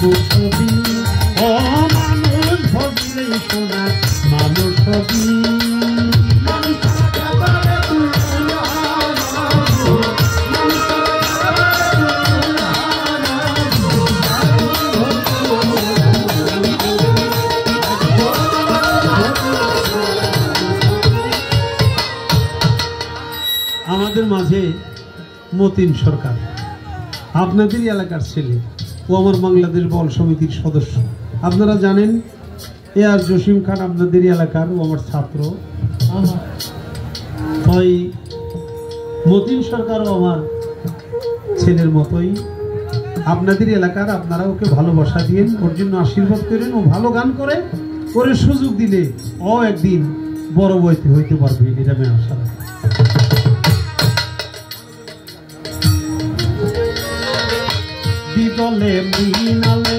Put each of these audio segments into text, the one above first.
মানুষ ছবি ও মানুষ ভজলে সোনা মানুষ ছবি আমাদের মাঝে মতিন সরকার আপনাদের এলাকার ছেলে, ও আমার বাংলাদেশ বল সমিতির সদস্য। আপনারা জানেন এ আর জসিম খান আপনাদের এলাকার, ও আমার ছাত্র। ওই মতিন সরকারও আমার ছেলের মতোই আপনাদের এলাকার। আপনারা ওকে ভালোবাসা দিয়েন, ওর জন্য আশীর্বাদ করেন। ও ভালো গান করে, ওরে সুযোগ দিলে ও একদিন বড় বইতে হইতে পারবে, এটা আমি আশা রাখি। বিদলে মিনালে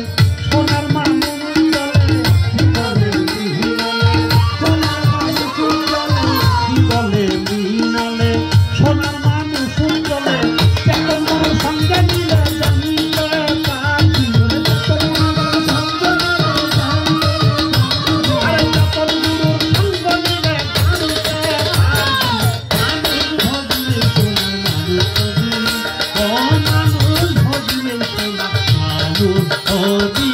সোনার মানুষ চলে, বিদলে মিনালে সোনার মানুষ চলে, বিদলে মিনালে সোনার মানুষ চলে। কেমন সঙ্গে নিলে জানিলে পাখি, আরে যখন গুরুর সঙ্গ নিলে জানতে পারবি। মানুষ ভজলে সোনার মানুষ ছবি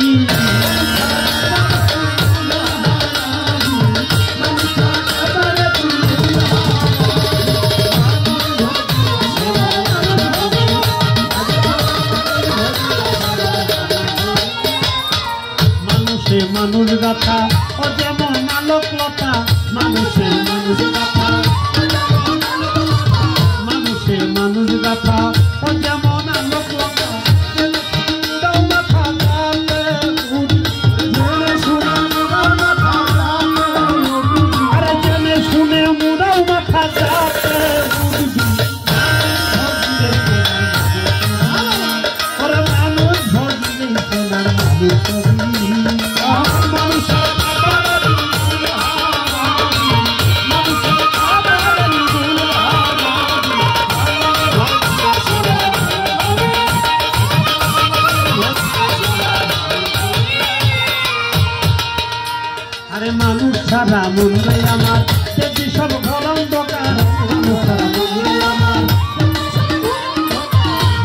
মানুষে মানুষ গাথা ও যেমন আলোকলতা, মানুষে মানুষ গাথা, মানুষে মানুষ গাথা ও যেমন আলোকলতা। আরে জেনে শুনে মুড়াও মাথা যাতে ওরে মানুষ ভজলে সোনার মানুষ ছবি। আরে মানুষ ছাড়া মনরে আমার দেখি সব ঘর অন্ধকার,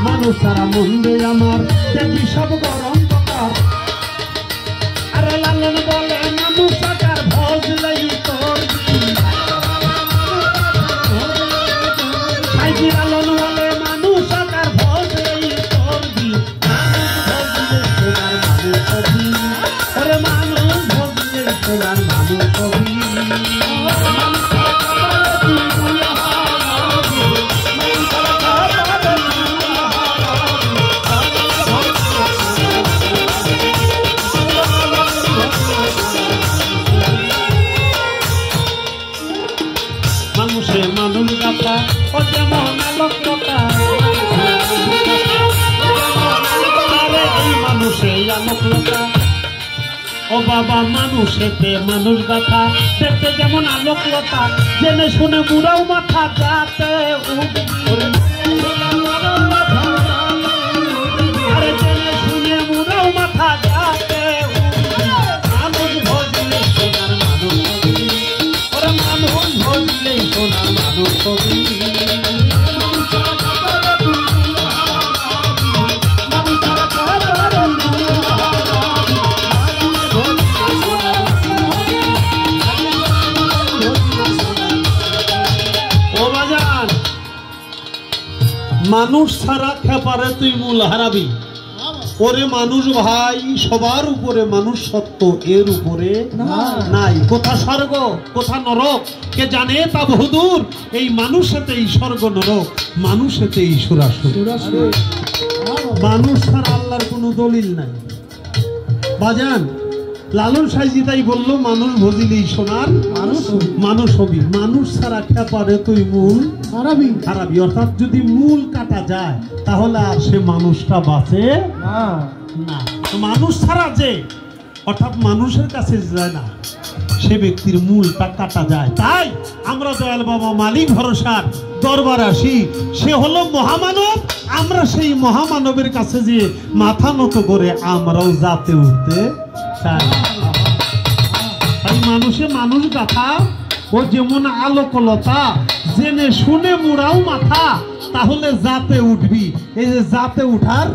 মানুষ ছাড়া মনরে আমার দেখি সব ঘর অন্ধকার। আরে লালন বলে মানুষ সাকার ভজলেই তোর, লালন বলে মানুষ সাকার ভজলেই তোর। ওরে মানুষ ভজলে সোনার মানুষ ছবি। মানুষে মানুষ গাথা ও যেমন আলোকলতা, আরে এই মানুষে আলোকলতা ও বাবা। মানুষেতে মানুষ গাথা দেখতে যেমন আলোকলতা, জেনে শুনে মুড়াও মাথা যাতে আরে জেনে শুনে মুড়াও মাথা যাতে মানুষ ভজলে সোনার মানুষ ছবি। ওরে মানুষ ভজলে সোনার মানুষ ছবি। মানুষ ছাড়া খেপারে তুই মূল হারাবি। ওরে মানুষ ভাই সবার উপরে মানুষ সত্য, এর উপরে নাই। কোথা স্বর্গ কোথা নরক কে জানে তা বহুদূর। এই মানুষেতেই স্বর্গ নরক, মানুষেতেই সুরাসুর। মানুষ ছাড়া আল্লাহর কোনো দলিল নাই বাজান। লালন সাইজি তাই বললো মানুষ ভজিলেই সোনার মানুষ হবি। মানুষ ছাড়া খেপারে তুই মূল হারাবি। অর্থাৎ যদি মূল কাটা যায় তাহলে আর সে মানুষটা বাঁচে না। মানুষ ছাড়া যে অর্থাৎ মানুষের কাছে যায় না, সে ব্যক্তির মূলটা কাটা যায়। তাই আমরা দয়াল বাবা মালিক ভরসার দরবার আসি, সে হলো মহামানব। আমরা সেই মহামানবের কাছে যে মাথা নত করে আমরাও যাতে উঠতে চাই। মানুষে মানুষ গাথা, ও যেমন আলোকলতা, জেনে শুনে মুড়াও মাথা, তাহলে যাতে উঠবি। এই যে যাতে উঠার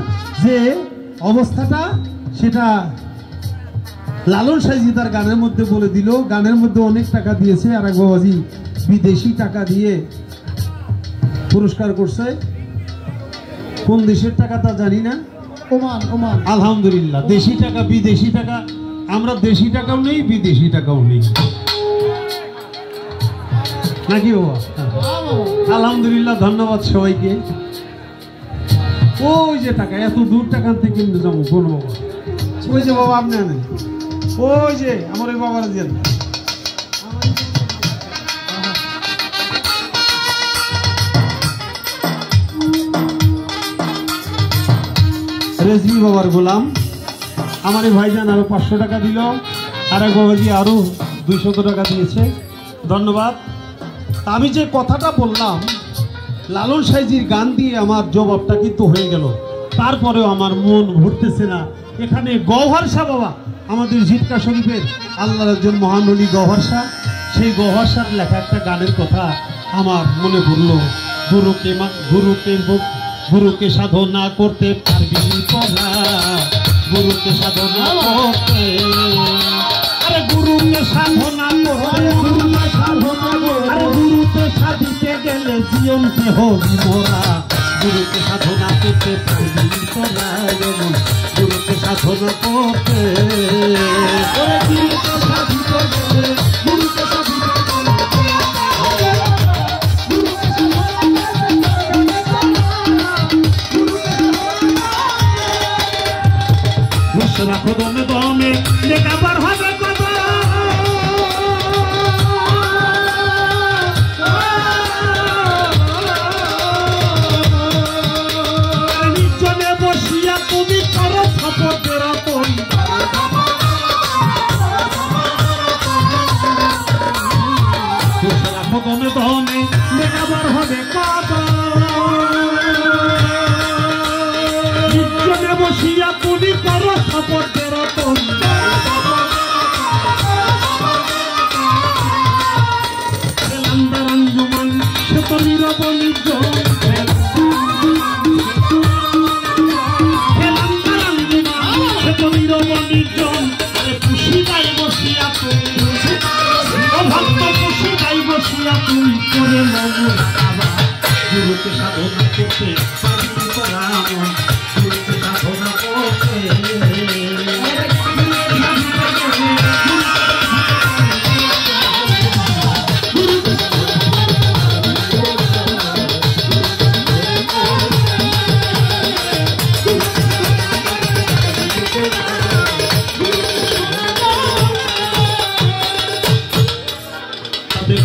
যে অবস্থাটা, সেটা লালন সাইজি তার গানের মধ্যে বলে দিল। গানের মধ্যে অনেক টাকা দিয়েছে, আর এক বাবাজি বিদেশি টাকা দিয়ে পুরস্কার করছে। কোন দেশের টাকা তা জানি না, ওমান। ওমান, আলহামদুলিল্লাহ। দেশি টাকা বিদেশি টাকা, আমরা দেশি টাকাও নেই বিদেশি টাকাও নেই, নাকি বাবা? আলহামদুলিল্লাহ, ধন্যবাদ সবাইকে। ওই যে টাকা, এত দূর টাকা থেকে যাবো কোন বাবা? ওই যে বাবা আপনি আনেন, ওই যে আমার ওই বাবার দেন। রেজভি বাবার গোলাম আমার এই ভাইজান আরো 500 টাকা দিল, আর এক বাবাজি আরো 200 টাকা দিয়েছে, ধন্যবাদ। আমি যে কথাটা বললাম লালন সাইজির গান দিয়ে আমার জবাবটা কিন্তু হয়ে গেল, তারপরেও আমার মন ভরতেছে না। এখানে গওহর শাহ বাবা, আমাদের জিটকা শরীফের আল্লাহর একজন মহান ওলি গওহর শাহ, সেই গওহর শাহর লেখা একটা গানের কথা আমার মনে পড়ল। গুরুকে সাধনা করতে পারবি তোরা, গুরুকে সাধনা করতে, আরে গুরুকে সাধনা করতে, গুরুকে সাধিতে গেলে জীবনকে হবি মোরা, গুরুকে সাধনা করতে পারবি তোরা, গুরুকে সাধনা করতে, গুরুকে সাধিতে গেলে, গুরুকে সাধিতে রাখো দমে দমে, লেখাবার হবে কত, নির্জনে বসিয়া তুমি করো শপথের তৈ, রাখো দমে দমে, লেখাবার হবে কত, নির্জনে বসিয়া তুমি করো শপথের তৈ, আঞ্জুমান সে তো নীরব নির্জন, সে তো নীরব নির্জন, খুশি গাই বসিয়া তুই, ভক্ত খুশি গাই বসিয়া তুই করে মন, গুরুকে সাধনা করতে গুরুকে সাধনা করতে,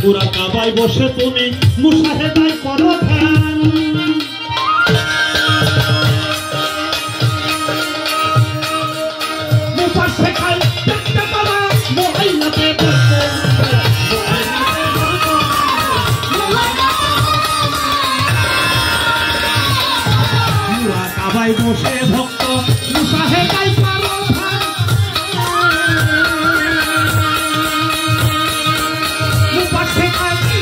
পুরা কাবায় বসে তুমি মুশাহেদায় করো ধ্যান, মুফা শেখাই দেখতে পাবা মোহাইলাতে বসে, পুরা কাবায় বসে ভক্ত মুশাহেদায় করো ধ্যান,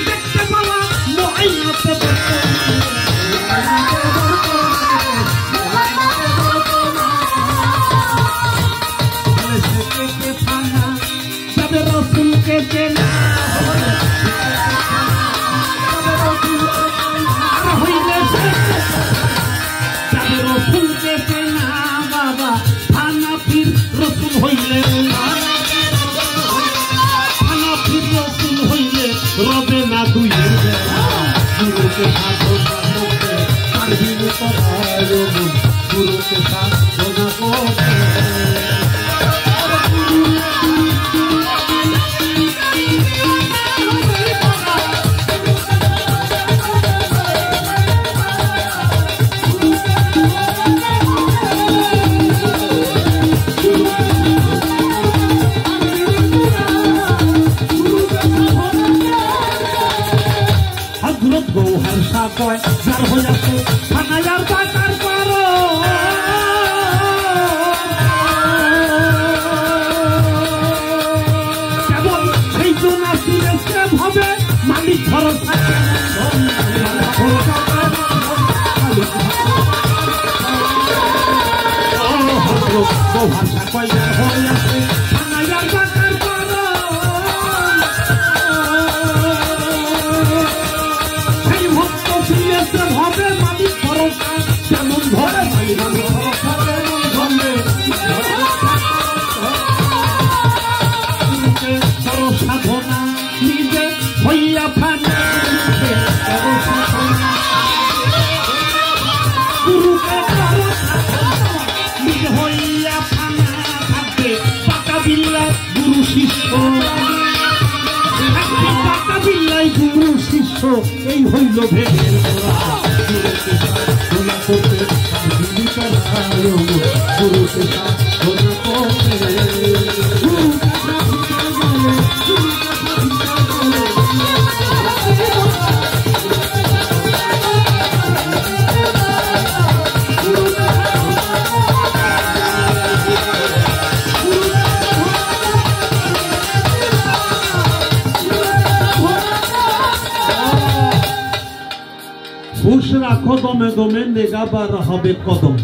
দেখতে পাওয়া মোহাইলাতে বসে, যাদের রসুলকে চেনা হইলে, যাদের রসুলকে চেনা বাবা হানাফির রসুল হইলে, হানাফির রসুল হইলে রবে না দুই, গুরুকে সাধনা করতে পারবি তোরা, গুরুকে সাধনা করতে, হজরত গৌহার শাহ কয় যার হইয়াছে ফানায়ার বাকার করো কেবল সেই জন্য আসিরেছে ভাবে মালিক ভরসা ভাষা কয়লা হয়ে আছে ফানায়ার বাকার করো সেই ভক্ত ফিরেছে ভাবে মালিক ভরসা কেমন ধরে সাধনা নিজে হইয়া ফানা গুরুকে নিজে হইয়া ফানা থাকবে পাকা বিল্লাই গুরু শিষ্য পাকা বিল্লাই গুরু শিষ্য এই হইল ভেদের গুরুকে হুশ রাখো দমে দমে নেগাবার হবে কদম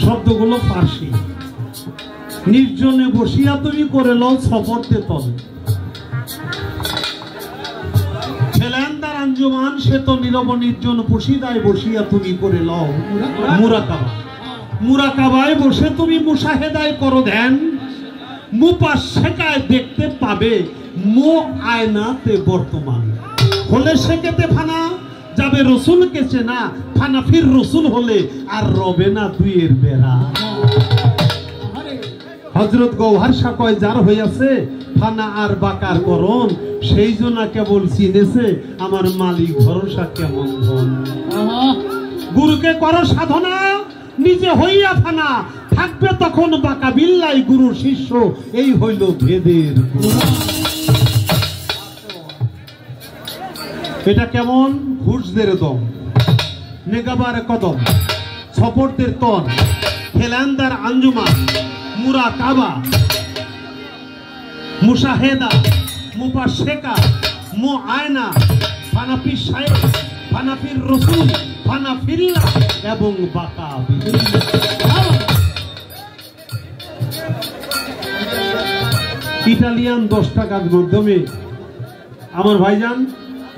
শব্দগুলো ফার্সি নির্জনে বসিয়া তুমি করে লও সফরতে তবে খেলান্দার আঞ্জুমান সে তো নীরব নির্জন বসিদায় বসিয়া তুমি করে লও মুরাকাবা মুরাকাবায় বসে তুমি মুশাহেদায় করো ধ্যান মুপাস শেখায় দেখতে পাবে মো আয়নাতে বর্তমান হলে শেখেতে ফানা যাবে রসুলকে চেনা ফানাফির রসুল হলে আর রবে না দুইয়ের বেড়া হযরত গৌহার শাহ কয় যার হইয়াছে ফানা আর বাকার করণ সেই জন্য কেবল চিনেছে আমার মালিক ভরসা কেমন ধন গুরুকে করো সাধনা নিজে হইয়া ফানা থাকবে তখন বাকা বিল্লাই গুরু শিষ্য এই হইল ভেদের এটা কেমন হুশদের দম নেগাবার কদম সফরদের তন খেলান্দার আঞ্জুমান মুরাকাবা মুশাহেদা মুপাশেকা মু আয়না ফানাফি শায়েখ ফানাফির রসুল ফানাফিল্লাহ এবং বাকা ইটালিয়ান 10 টাকার মাধ্যমে আমার ভাইজান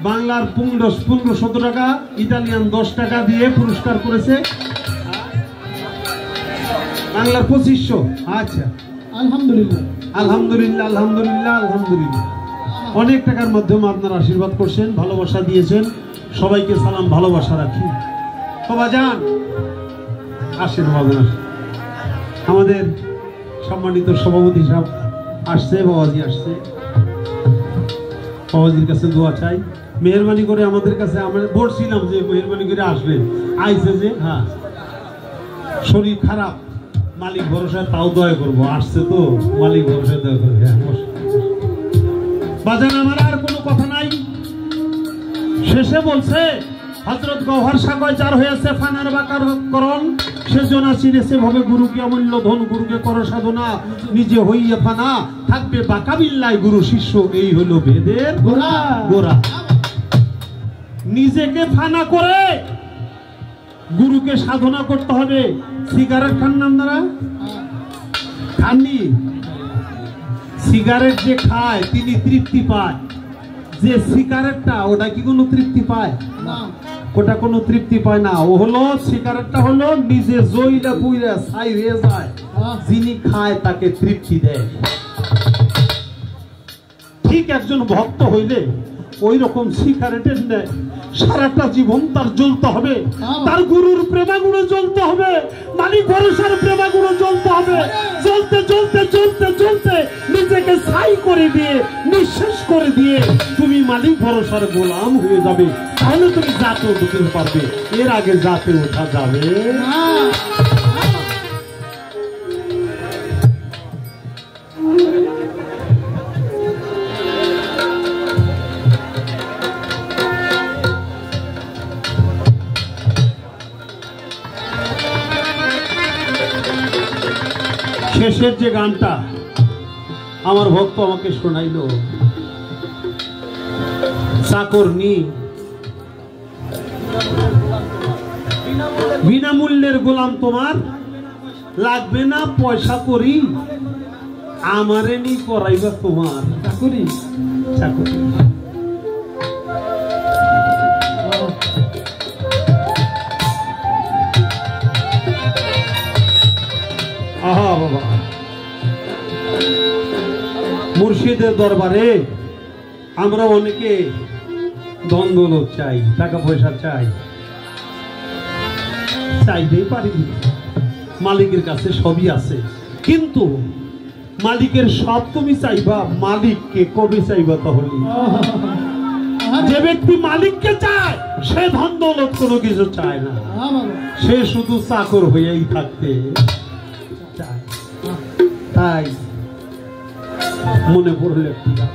বাংলার 15-17 টাকা ইটালিয়ান 10 টাকা দিয়ে পুরস্কার করেছে বাংলার 2500 আচ্ছা আলহামদুলিল্লাহ আলহামদুলিল্লাহ আলহামদুলিল্লাহ আলহামদুলিল্লাহ অনেক টাকার মাধ্যমে আপনারা আশীর্বাদ করছেন ভালোবাসা দিয়েছেন সবাইকে সালাম ভালোবাসা রাখি বাবা যান আশীর্বাদ আমাদের সম্মানিত সভাপতি সাহেব আসছে বাবাজি আসছে বাবাজির কাছে দোয়া চাই মেহরবানি করে আমাদের কাছে আমরা বলছিলাম যে মেহরবানি করে আসবেন আইছে যে হ্যাঁ শরীর খারাপ মালিক ভরসায় তাও দয়া করবো আসছে তো মালিক ভরসায় দয়া করবে হ্যাঁ বাজান আমার আর কোনো কথা নাই শেষে বলছে হযরত গৌহার শাহ কয় যার হয়েছে ফানার বাকার করণ সেজন্য চিনেছে ভাবে গুরুকে অমূল্য ধন গুরুকে করো সাধনা নিজে হইয়া ফানা থাকবে বাকা বিল্লাই গুরু শিষ্য এই হলো ভেদের গোড়া নিজেকে ফানা করে গুরুকে সাধনা করতে হবে সিগারেট খান না আপনারা খাননি সিগারেট যে খায় তিনি তৃপ্তি পায় যে সিগারেটটা ওটা কি কোনো তৃপ্তি পায় না ওটা কোনো তৃপ্তি পায় না ও হলো সিগারেটটা হলো নিজে জইলা পুইরা ছাই হয়ে যায় যিনি খায় তাকে তৃপ্তি দেয় ঠিক একজন ভক্ত হইলে ওই রকম সিগারেটের নেয় সারাটা জীবন তার জ্বলতে হবে তার গুরুর প্রেমাগুণে জ্বলতে হবে মালিক ভরসার প্রেমাগুণে জ্বলতে হবে জ্বলতে জ্বলতে জ্বলতে জ্বলতে নিজেকে ছাই করে দিয়ে নিঃশেষ করে দিয়ে তুমি মালিক ভরসার গোলাম হয়ে যাবে তাহলে তুমি জাতে উঠতে পারবে এর আগে জাতে ওঠা যাবে না শেষের যে গানটা আমার ভক্ত আমাকে শোনাইল, চাকরনি বিনামূল্যের গোলাম তোমার, লাগবে না পয়সা করি, আমারে নি করাইবা তোমার চাকরি চাকরি। আহা বাবা, মুর্শিদের দরবারে আমরা অনেকে ধন দৌলত চাই, টাকা পয়সা চাই, চাইতেই পারি, মালিকের কাছে সবই আছে, কিন্তু মালিকের সব তুমি চাইবা, মালিককে কবে চাইবা? তাহলে যে ব্যক্তি মালিককে চায় সে ধন দৌলত কোনো কিছু চায় না, সে শুধু চাকর হয়েই থাকতে চায়। তাই মনে পড়ল একটি গান,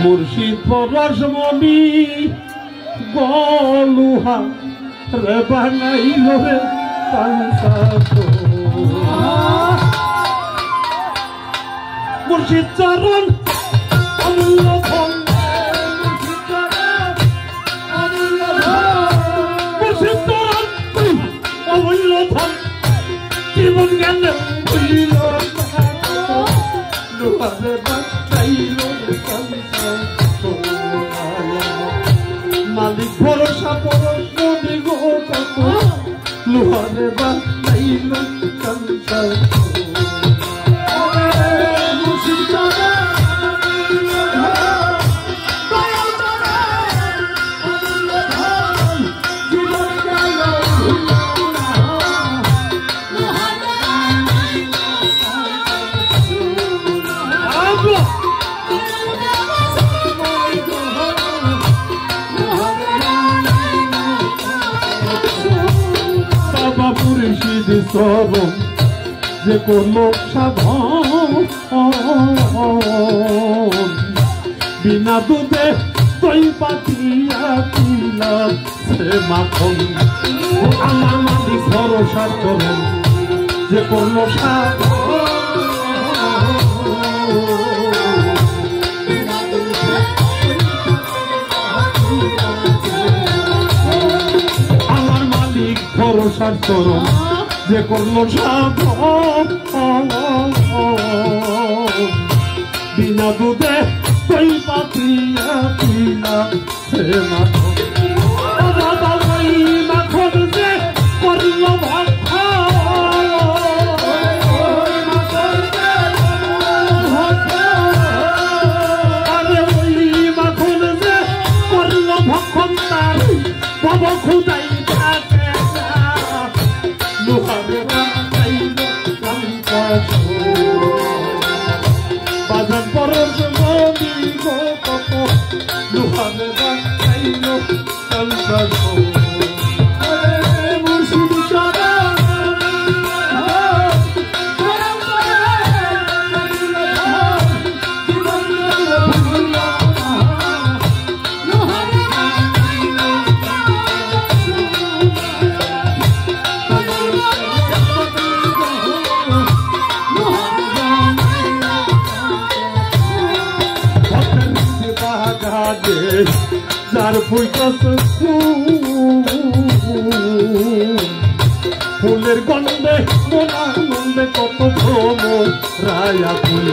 মুর্শিদ পরশমণি গলুহা রে বানাইল রে মুর্শিদ চরণ অমূল্য ধন, মুর্শিদ চরণ অমূল্য ধন, জীবন জ্ঞান ভুলিল মালিক ভরসা পরশমণি গো কত লোহারে বানাইল সংসার। চরণ যে করলো সাধন, বিনা দুধে দই পাতিয়া পিলাম সে মাখন, আমার মালিক ভরসার চরণ যে করলো সাধন, আমার মালিক ভরসার চরণ যে করলো সাধন, বিনা দুধে দই পাতিয়া পিলাম সে মাখন, ওই মাখন যে করলো ভক্ষণ, আরে ওই মাখন যে করলো ভক্ষণ, তার ভব খুদাই থাকে বাজার পরশমণি গো কত লোহারে বানাইল সংসার। মুর্শিদ চরণ যার ফুইতেছে ফুলের গন্ধে মনানন্দে কত ভ্রম রায়া ফুল,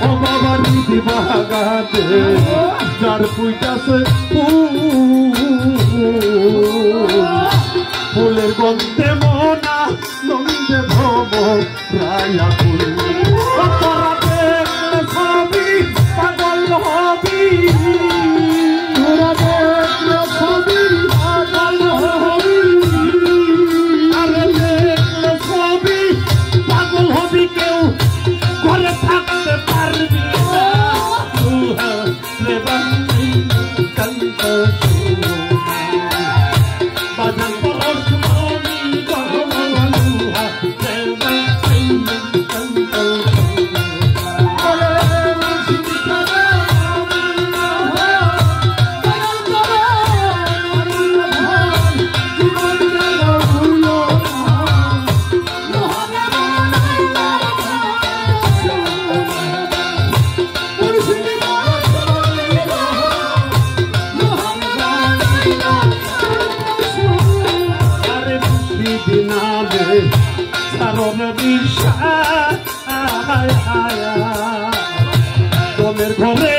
ও বাবা নিধি বাগাতে যার ফুইতেছে ফুলের গন্ধে মনা নন্দে ভব রায়া ফুল, ছবি পাগল হবি, ছবি পাগল হবি, আরে দেখলে ছবি পাগল হবি, কেউ ঘরে থাকতে পারবি সারণে বিশ্বাস তোদের ঘরে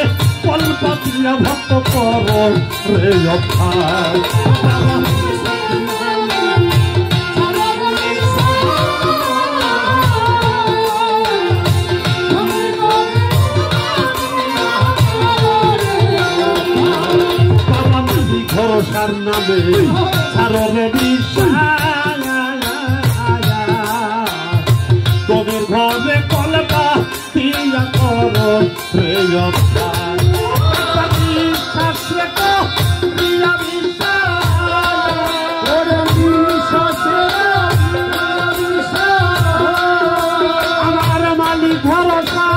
কল্পাতিয়া ভক্ত কর রে অভ্যাস ভরসার নামে সারণে বিশ্বাস তোদের ঘরে কলকা দিয়া কর রে অভ্যাস বিশ্বাসে তো প্রিয়া বিশ্বাস আমার মালিক ভরসা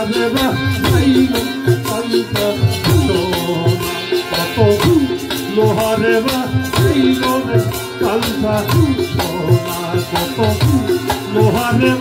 লোহারে বানাইলো কাঞ্চা সোনা কত লোহারে বানাইলো রে কাঞ্চা সোনা কত লোহারে